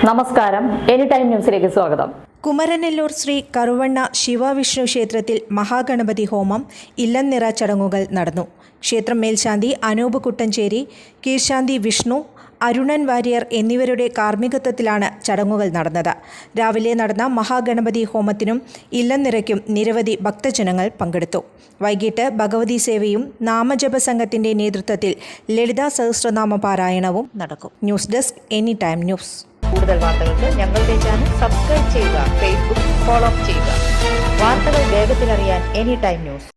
നമസ്കാരം, any time ന്യൂസിലേക്ക് സ്വാഗതം. കുമരനെല്ലൂർ ശ്രീ കറുവണ്ണ ശിവവിഷ്ണു ക്ഷേത്രത്തിൽ മഹാഗണപതി ഹോമം ഇല്ലംനിറ ചടങ്ങുകൾ നടന്നു. ക്ഷേത്രം മേൽശാന്തി അനൂപ് കുട്ടഞ്ചേരി, കീഴ്ശാന്തി വിഷ്ണു, അരുണൻ വാര്യർ എന്നിവരുടെ കാർമ്മികത്വത്തിലാണ് ചടങ്ങുകൾ നടന്നത്. രാവിലെ നടന്ന മഹാഗണപതി ഹോമത്തിനും ഇല്ലംനിറയ്ക്കും നിരവധി ഭക്തജനങ്ങൾ പങ്കെടുത്തു. വൈകിട്ട് ഭഗവതി സേവയും നാമജപ സംഘത്തിന്റെ നേതൃത്വത്തിൽ ലളിതാ സഹസ്രനാമ പാരായണവും നടക്കും. News desk any time news. കൂടുതൽ വാർത്തകൾക്ക് ഞങ്ങളുടെ ചാനൽ സബ്സ്ക്രൈബ് ചെയ്യുക, ഫേസ്ബുക്ക് ഫോളോ ചെയ്യുക. വാർത്തകൾ വേഗത്തിലറിയാൻ എനി ടൈം ന്യൂസ്.